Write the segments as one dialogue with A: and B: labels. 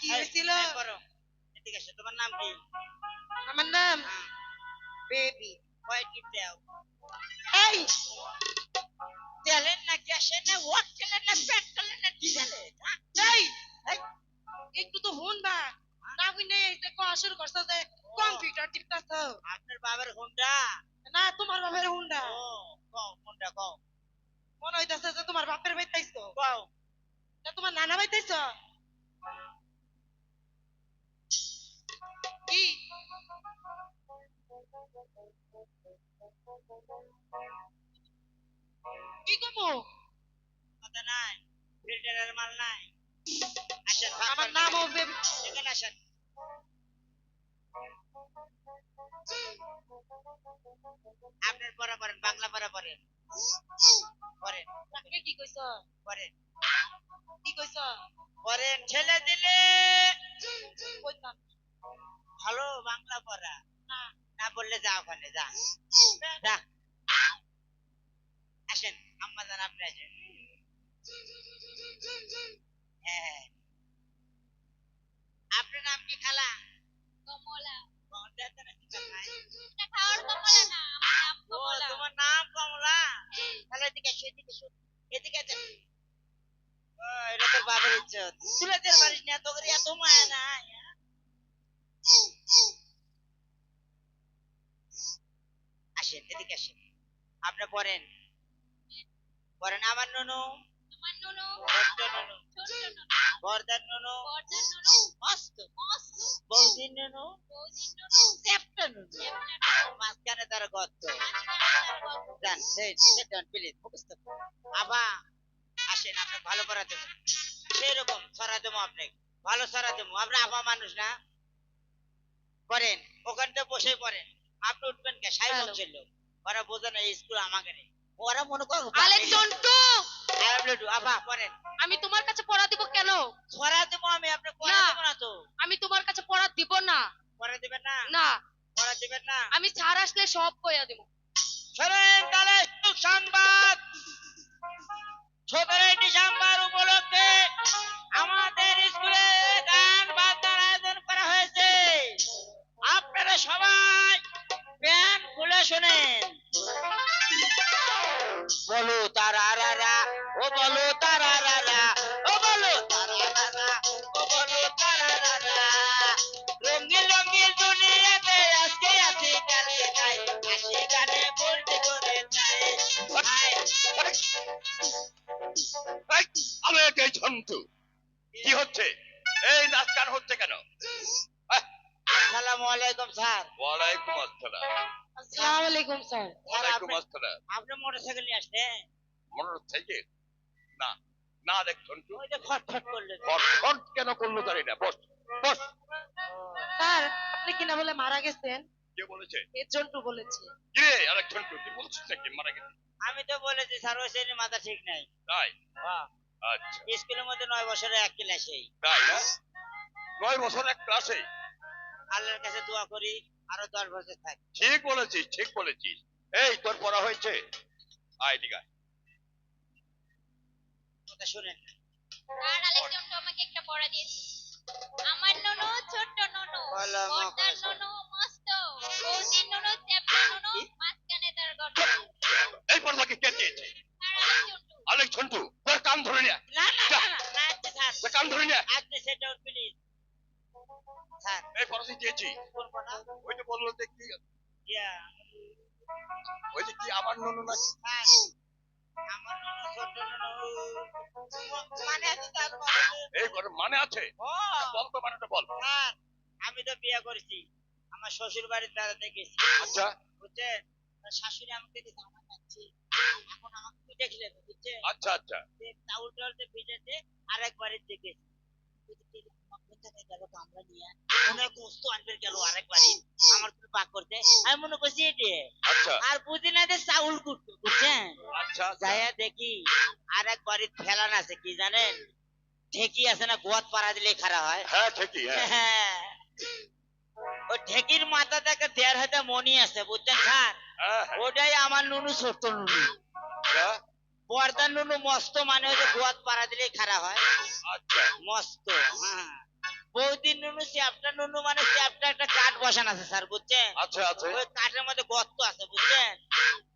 A: কি হয়েছিল?
B: এদিকে এসো, তোমার নাম কি?
A: আমার নাম বেবি।
B: কয়টি দেও?
A: এই
B: তেলের না গ্যাসের না হোটেলের না পেট্রোলের না ডিজেলের?
A: এই একটু তো হুনবা না বুঝনে যে কোয়া শুরু করছো যে কম্পিউটার টিপতাছো।
B: আপনার বাবার হুন্ডা?
A: না তোমার বাপের হুন্ডা।
B: ও কও হুন্ডা কও।
A: মনে হইতাছে যে তোমার বাপের বাইতাইছো।
B: কও
A: না তোমার নানা বাইতাইছো। কি কি কমো?
B: কথা নাই, ফিল্টারের মাল নাই। আসেন,
A: আমার নামও বেবি।
B: এখানে আসেন। আপনার পড়া পড়েন, বাংলা পড়া পড়েন। পড়েন
A: তাকে কি কইছো?
B: পড়েন
A: কি কইছো?
B: পড়েন, ছেলে দিলে
A: কইতাম
B: ভালো বাংলা পড়া।
A: না।
B: না বললে যা, ওখানে যা যা। আসেন আম্মা জান, আপনি আসেন। হ্যাঁ, আপনার নাম কি খালা?
C: কমলা।
B: কমলা তো নাকি খালায়?
C: এটা খাওয়ার কমলা না, আমার নাম
B: ও
C: কমলা।
B: তোমার নাম কমলা? তাহলে এদিকে এসো, এদিকে এসো, এদিকে আসো। ও, এটা তোর বাবার ইজ্জত। তুলে দিতে পারিস না, তোকে এত মায়া নাই। আসেন এদিকে আসেন, আপনি পড়েন পড়েন। আমার নুনু,
C: আমার নুনু,
B: ছোট্ট নুনু,
C: ছোট্ট নুনু,
B: বর্দার নুনু,
C: বর্দার নুনু,
B: মস্ত,
C: মস্ত,
B: বৌদির নুনু,
C: বৌদির নুনু,
B: চ্যাপ্টা নুনু,
C: চ্যাপ্টা নুনু,
B: মাঝখানে তার গর্ত।
C: মাঝখানে তার গল্প।
B: যান, sit down, please, মুখস্থ করুন। আবা আসেন, আপনি ভালো করা দেবো, সেই রকম ছড়া দেবো আপনি, ভালো ছড়া দেবো। আপনি আবা মানুষ না, পড়েন ওখানটা বসে পড়েন। আপনি উঠবেন কে? সাহেব বলছিল ওরা বোঝে না, স্কুল আমাকে নেই, ওরা মনে করো
A: আলেক জন্টু,
B: আবা পড়েন।
A: আমি তোমার কাছে পড়া দিব কেন?
B: ছড়া দেবো আমি, আপনি পড়া
A: না।
B: দেবো না তো?
A: আমি তোমার কাছে পড়া দিব না।
B: পড়া দিবেন না?
A: না,
B: পড়া দিবেন না?
A: আমি ছাড় আসলে সব কইয়া দিব।
B: শোনেন তাহলে সংবাদ, 17 ডিসেম্বর উপলক্ষে আমাদের স্কুলে গান বাজনার আয়োজন করা হয়েছে। আপনারা সবাই প্যান খুলে শোনেন। বলো তারারা, ও বলো তারারা, ও বলো তারারা, ও বলো তারারা। রঙিন রঙিন দুনিয়াতে আজকে আছি কালকে নাই, আসি গানে বলতে করে যাই।
D: আলেক এই ঝন্টু, কি হচ্ছে? এই নাচ গান হচ্ছে কেন?
B: আসসালামু আলাইকুম স্যার।
D: ওয়ালাইকুম আসসালাম।
A: আসসালামু আলাইকুম স্যার।
D: ওয়ালাইকুম আসসালাম।
B: আপনি মোটরসাইকেল নিয়ে আসলেন?
D: মোটরসাইকেল? না না, দেখ ঝন্টু,
B: ওই যে খটখট করলেন।
D: ফট কেন করলো জানি না। বস বস।
A: স্যার, আপনি কি না বলে মারা গেছেন?
D: কে বলেছে?
A: এই জন্টু বলেছে।
D: কিরে আরেক ঝন্টু, কি বলছিস নাকি মারা গেছে?
B: আমি তো বলেছি স্যার, ওই শ্রেণীর মাথা ঠিক নাই।
D: তাই?
B: হ্যাঁ,
D: আচ্ছা,
B: স্কুলের মধ্যে 9 বছরে এক ক্লাসেই।
D: তাই না? 9 বছর এক ক্লাসে?
B: আল্লাহর কাছে দোয়া করি আরো 10 বছর থাক।
D: ঠিক বলেছিস, ঠিক বলেছিস। এই তোর পড়া হয়েছে? আয় দিগা।
B: কথা শুনেন।
C: আর আলেকজান্ডার আমাকে একটা পড়া দিয়েছে। আমার নুনু, ছোট্ট নুনু,
B: বলো,
C: বর্দার
B: মা।
C: নুনু, মস্ত, বৌদির নুনু, চ্যাপ্টা নুনু, মাঝখানে তার গল্প।
D: এই পড়াকে কে দিয়েছে?
C: আর আলেকজান্ডার।
D: আলেক ঝন্টু, তোর কান ধরে নিয়ে আয়।
B: না না না না, না আচ্ছা স্যার,
D: তোর কান ধরে নিয়ে আয়।
B: আপনি সেট ডাউন প্লিজ। স্যার
D: এই পড়া দিয়েছি।
B: করবো না।
D: ওই তো বললো যে কি,
B: ইয়া,
D: ওই যে কি আমার নুনু না?
B: স্যার আমার নুনু, ছোট নুনু, মানে আছে স্যার।
D: এই মানে আছে?
B: ও
D: বল তো, মানেটা বল।
B: স্যার, আমি তো বিয়ে করেছি, আমার শ্বশুর বাড়ির বেড়াতে গেছি,
D: আচ্ছা
B: বুঝছেন? শাশুড়ি আমাকে দেখে জামা কাটছে, এখন আমাকে পিঠে খেলে বুঝছেন?
D: আচ্ছা আচ্ছা।
B: চাউল টাউলতে ভিজেছে, আরেক বাড়ির দিকে গেল কামড়া নিয়ে, মনে হয় গোস্ত আনবে গেল আরেক বাড়ি, আমার তো পাক করতে, আমি মনে করছি এটি,
D: আচ্ছা
B: আর বুঝি না যে চাউল কুটতো, বুঝছেন?
D: আচ্ছা।
B: যাইয়া দেখি আরেক বাড়ির ফেলান আছে, কি জানেন? ঢেকি আছে না, গোয়াত পাড়া দিলে খারাপ হয়।
D: হ্যাঁ ঠিকই। হ্যাঁ
B: ওই ঢেকির মাথা থেকে 1.5 হাতে মনি আছে, বুঝছেন স্যার?
D: হ্যাঁ।
B: ওটাই আমার নুনু, ছোট্ট নুনু।
D: হ্যাঁ,
B: বর্দার নুনু মস্ত, মানে ওই যে গোয়াত পাড়া দিলে খারাপ হয়,
D: আচ্ছা।
B: মস্ত। হ্যাঁ, বৌদির নুনু চ্যাপটা নুনু মানে চ্যাপটা একটা কাঠ বসানো আছে স্যার বুঝছেন
D: আছে আছে।
B: ওই কাঠের মধ্যে গর্ত আছে বুঝছেন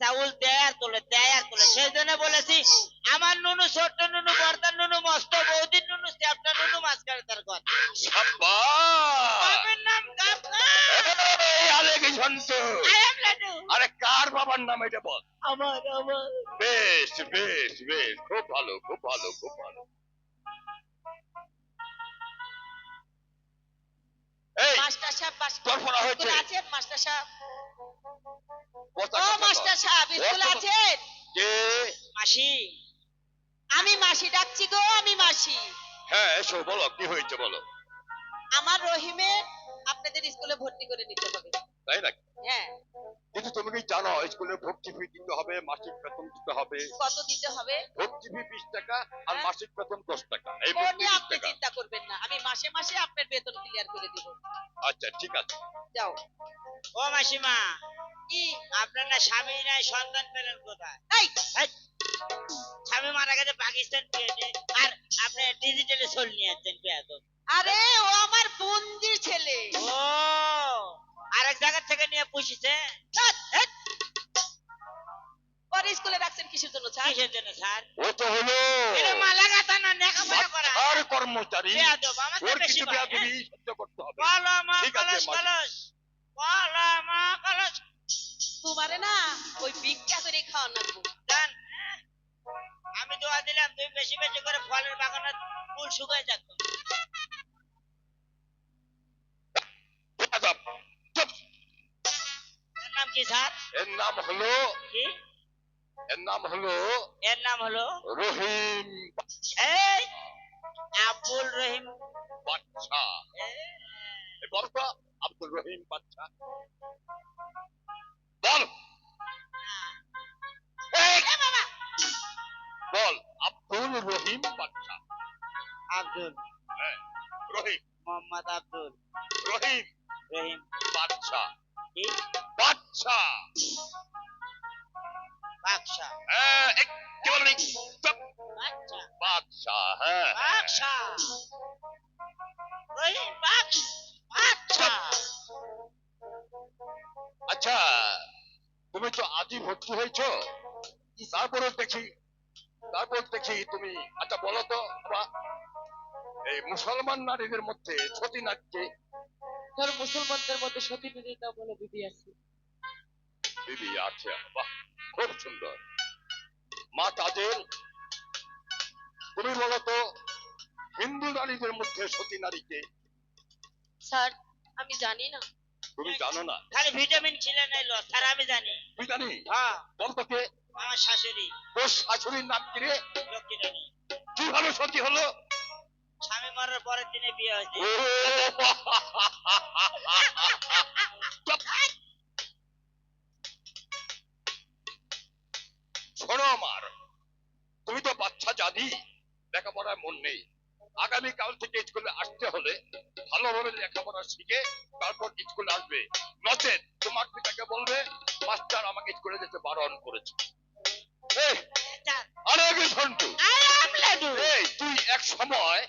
B: চাউল দেয় আর তোলে সেই জন্য বলেছি আমার নুনু ছোট্ট নুনু বর্দার নুনু মস্ত বৌদির নুনু চ্যাপটা নুনু মাঝখানে তার গর্ত
D: সাব্বাস!
B: বাবার নাম কাকা
D: এই আলেক ঝন্টু।
B: আই এম লাড্ডু
D: আরে কার বাবার নাম এটা বল।
B: আমার
D: বেশ বেশ বেশ, খুব ভালো খুব ভালো খুব ভালো। এই
A: মাস্টার সাহেব
D: তোর পড়া হয়েছে?
A: স্কুলে আছেন মাস্টার সাহেব?
D: বসা
A: ও
D: কথা বল।
A: মাস্টার সাহেব স্কুলে
D: বসা-
A: আছেন?
D: কে?
B: মাসি
A: আমি মাসি ডাকছি গো, আমি মাসি।
D: হ্যাঁ এসো, বলো কি হয়েছে বলো।
A: আমার রহিমে আপনাদের স্কুলে ভর্তি করে নিতে হবে।
D: তাই নাকি?
A: হ্যাঁ।
D: কিন্তু তুমি কি জানো স্কুলে ভর্তি ফি দিতে হবে, মাসিক বেতন দিতে হবে।
A: কত দিতে হবে?
D: ভর্তি ফি 20 টাকা আর
A: হ্যাঁ।
D: মাসিক বেতন 10 টাকা। এই
A: ও
D: ভর্তি
A: নিয়ে
D: 20
A: আপনি
D: টাকা।
A: চিন্তা করবেন না, আমি মাসে মাসে আপনার বেতন ক্লিয়ার করে দিব।
D: আচ্ছা ঠিক আছে।
A: যাও।
B: ও মাসিমা
A: কি?
B: আপনার না স্বামী নাই সন্তান পেলেন কোথায়
A: এই
B: এই, স্বামী মারা গেছে পাকিস্তান পেয়েছে আর আপনি ডিজিটালে সোল নিয়ে যাচ্ছেন পেয়ে তো
A: আরে ও আমার বন্দির ছেলে।
B: ও আরেক জায়গা থেকে নিয়ে পুষিছে
A: ধ্যাৎ, ধ্যাৎ। ওর স্কুলে রাখছেন কিসের জন্য স্যার?
B: কিসের জন্য স্যার
D: ও তো হলো
B: এটা মালা গাথা না লেখাপড়া করা
D: আর কর্মচারী।
B: বেয়াদব, আমার তো
D: ওর
B: বেশি
D: কিছু
B: ভয়,
D: বেয়াদবি সহ্য করতে হবে।
B: কলমা
D: ঠিক আছে,
B: কলস
D: মাসি।
B: কলস কলমা কলস
A: তোমারে না ওই ভিক্ষা করে খাওয়া লাগবো।
B: জান আমি দোয়া দিলাম তুমি বেশি বেশি করে ফলের বাগানে ফুল শুকায় থাকতো
D: বেয়াদব। চুপ।
B: এর নাম কি স্যার
D: এর নাম হলো
B: কি
D: এর নাম হলো
B: এর নাম হলো
D: রহিম
B: এই আব্দুল রহিম
D: বাচ্চা।
B: এই,
D: এই বল তো, আব্দুল রহিম বাচ্চা বল। এই,
B: বাবা
D: বল আব্দুল রহিম বাচ্চা।
B: আব্দুল
D: হ্যাঁ, রহিম
B: মোহাম্মদ আব্দুল
D: রহিম
B: রহিম
D: বাচ্চা
B: কি
D: বাচ্চা।
B: বাদশা
D: হ্যাঁ, এই, কি বললি? চুপ।
B: বাদশা
D: বাচ্চা, হ্যাঁ
B: বাদশা রহিম বাদশা
D: আচ্ছা, তুমি তো আজই ভর্তি হয়েছো, তারপর দেখি তুমি। আচ্ছা বলো তো বাবা, এই মুসলমান নারীদের মধ্যে সতী নারীকে
A: ধর মুসলমানদের মধ্যে সতী বিদিতা বলে বিধি আছে।
D: দিদি আছে, বাহ খুব সুন্দর। মা তাজেল, তুমি বলো তো হিন্দু নারীদের মধ্যে সতী নারীকে?
A: স্যার আমি জানি না।
D: তুমি জানো না?
B: খালি ভিটামিন ছিলেন এলো স্যার আমি জানি
D: তুই জানি?
B: হ্যাঁ
D: বল তো কে?
B: আমার শাশুড়ি
D: তোর শাশুড়ির নাম কি রে?
B: লক্ষ্মী রানী
D: কিভাবে সতী হলো?
B: স্বামী মরার পরের দিনে বিয়ে হয়েছে
D: ও, চুপ। শোনো আমার, তুমি তো বাচ্চা জানি, লেখাপড়ায় মন নেই। আগামী কাল থেকে স্কুলে আসতে হলে ভালোভাবে লেখাপড়া শিখে তারপর স্কুলে আসবে, নচেত তোমার পিতাকে বলবে মাস্টার আমাকে স্কুলে যেতে বারণ করেছে। এই, আরে আগে ঝন্টু, এই তুই এক সময়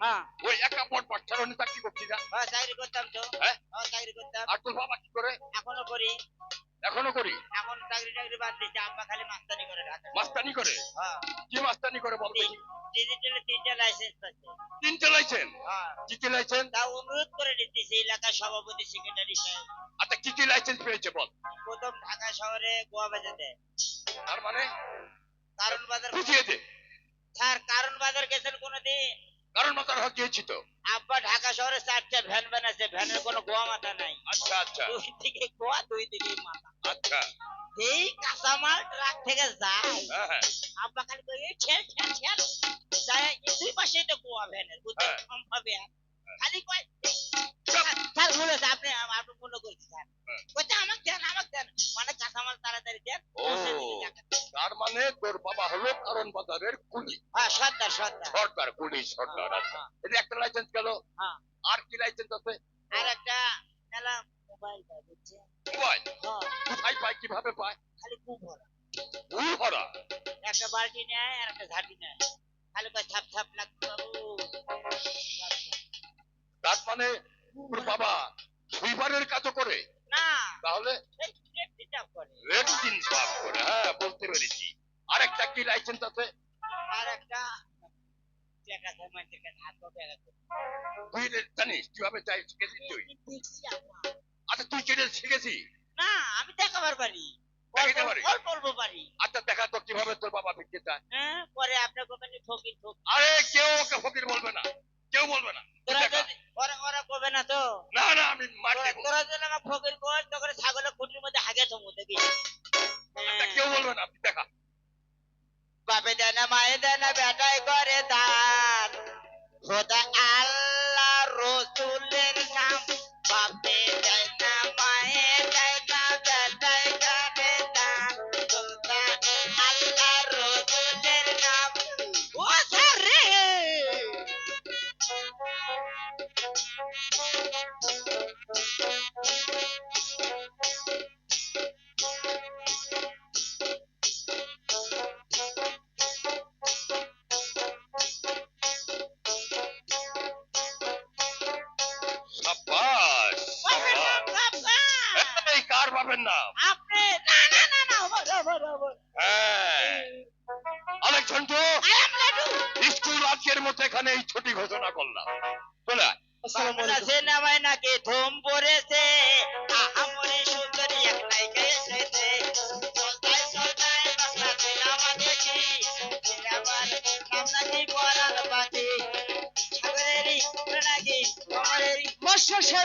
B: হ্যাঁ
D: ওই একা পট পাঠশালায় চাকরি করছিস না?
B: হ্যাঁ চাকরি করতাম তো
D: হ্যাঁ?
B: হ্যাঁ চাকরি করতাম
D: আর তোর বাবা কি করে?
B: এখনো করি
D: এখনো করি?
B: এখন চাকরি টাকরি বাদ দিচ্ছে আব্বা খালি মাস্তানি করে ঢাকা
D: মাস্তানি করে?
B: হ্যাঁ
D: কি মাস্তানি করে বল দেখি?
B: ডিজিটালে 3টা লাইসেন্স আছে
D: 3টে লাইসেন্স?
B: হ্যাঁ
D: কি কি লাইসেন্স?
B: তা অনুরোধ করে দিতেছি এলাকার সভাপতি সেক্রেটারি সাহেব
D: আচ্ছা কি কি লাইসেন্স পেয়েছে বল?
B: প্রথম ঢাকা শহরে গোয়া বেচে দেয়
D: তার মানে
B: কারণ বাজার
D: বুঝিয়ে দে।
B: স্যার কারণ বাজার গেছেন কোনোদিন
D: কারণ মাতার হক গিয়েছি তো।
B: আব্বা ঢাকা শহরে 4টা ভ্যান বানাচ্ছে ভ্যানের কোনো গোয়া মাথা নাই
D: আচ্ছা আচ্ছা
B: দুই দিকে গোয়া দুই দিকে মাথা
D: আচ্ছা।
B: এই কাঁচামাল ট্রাক থেকে যায়
D: হ্যাঁ হ্যাঁ
B: আব্বা খালি কই এই ঠেল ঠেল ঠেল যায় এই দুই পাশে তো গোয়া ভ্যানের বুঝতে
D: হ্যাঁ।
B: কম পাবে খালি কয়
D: চুপ।
B: স্যার বলেছে আপনি মনে করছি স্যার
D: হ্যাঁ।
B: কইতে আমাকে দেন মানে কাঁচামাল তাড়াতাড়ি দেন
D: ও,
B: পৌঁছে দিবি টাকা।
D: তার মানে তোর বাবা হলো কারণ বাজারের কুলি,
B: হ্যাঁ সর্দার
D: সর্দার কুলি সর্দার। আচ্ছা, এটা একটা লাইসেন্স গেল।
B: হ্যাঁ।
D: আর কি লাইসেন্স আছে?
B: আর একটা মেলা মোবাইল পাই বুঝছেন
D: মোবাইল
B: হ্যাঁ
D: কোথায় পায়, কিভাবে পায়?
B: খালি খুব ভরা
D: ভুল ভরা।
B: একটা বালতি নেয় আর একটা ঝাঁটি নেয় খালি কয় থাপ থাপ লাগতো বাবু
D: মানে তোর বাবা সুইপারের কাজও করে?
B: না
D: তাহলে
B: এই রেডি জব করে।
D: রেড জিন সাফ করে, হ্যাঁ বলতে পেরেছি। আরেকটা কি লাইসেন্স আছে?
B: আর একটা টাকা জমাইতে কাছে হাত পা গেছে।
D: তুই জানিস কিভাবে যাই শিখেছিস তুই?
B: দেখছি আপা।
D: আচ্ছা তুই কেটে শিখেছি?
B: না আমি দেখাবার পারি,
D: দেখাতে পারিস?
B: অল্প অল্প পারি।
D: আচ্ছা দেখা তো কিভাবে তোর বাবা ভিক্ষে চায়।
B: হ্যাঁ পরে আপনার কোম্পানি ফকির ফকির।
D: আরে কেউ ওকে ফকির বলবে না, কেউ বলবে না। তুই
B: তোরা
D: দেখা।
B: যদি ওরা ওরা কবে না তো,
D: না না আমি মার দেব।
B: তোরা যদি আমার ফকির কর তখন ছাগলের খুঁটির মধ্যে হাগে থমু দেখি।
D: আচ্ছা কেউ বলবে না, তুই দেখা।
B: বাপে দেয় না মায়ে দেয় না বেটাই করে দান, খোদা আল্লাহ রসুলের নাম। বাপে দেয় না মায়ে দেয় না বেটাই করে দান, খোদা আল্লাহ রসুলের নাম। ও স্যার রে
D: সাব্বাস
B: বাপের নাম
D: সাব্বাস।
B: বাবা।
D: এই কার বাপের নাম?
B: আপনি না না না না আমার
D: হ্যাঁ অনেক ঝন্টু,
B: আয়াম লাডু।
D: স্কুল আজকের মতো এখানে এই ছুটি ঘোষণা করলাম। চলে আয়।
B: বাংলা সিনেমায় নাকি ধুম পড়েছে, আহামরি সুন্দরী এক নায়িকা এসেছে। চলতাই চলতাই বাংলা সিনেমা দেখি, সিনেমার নাম নাকি পরাণ পাখি। সাগরেরই নাকি কমরেরই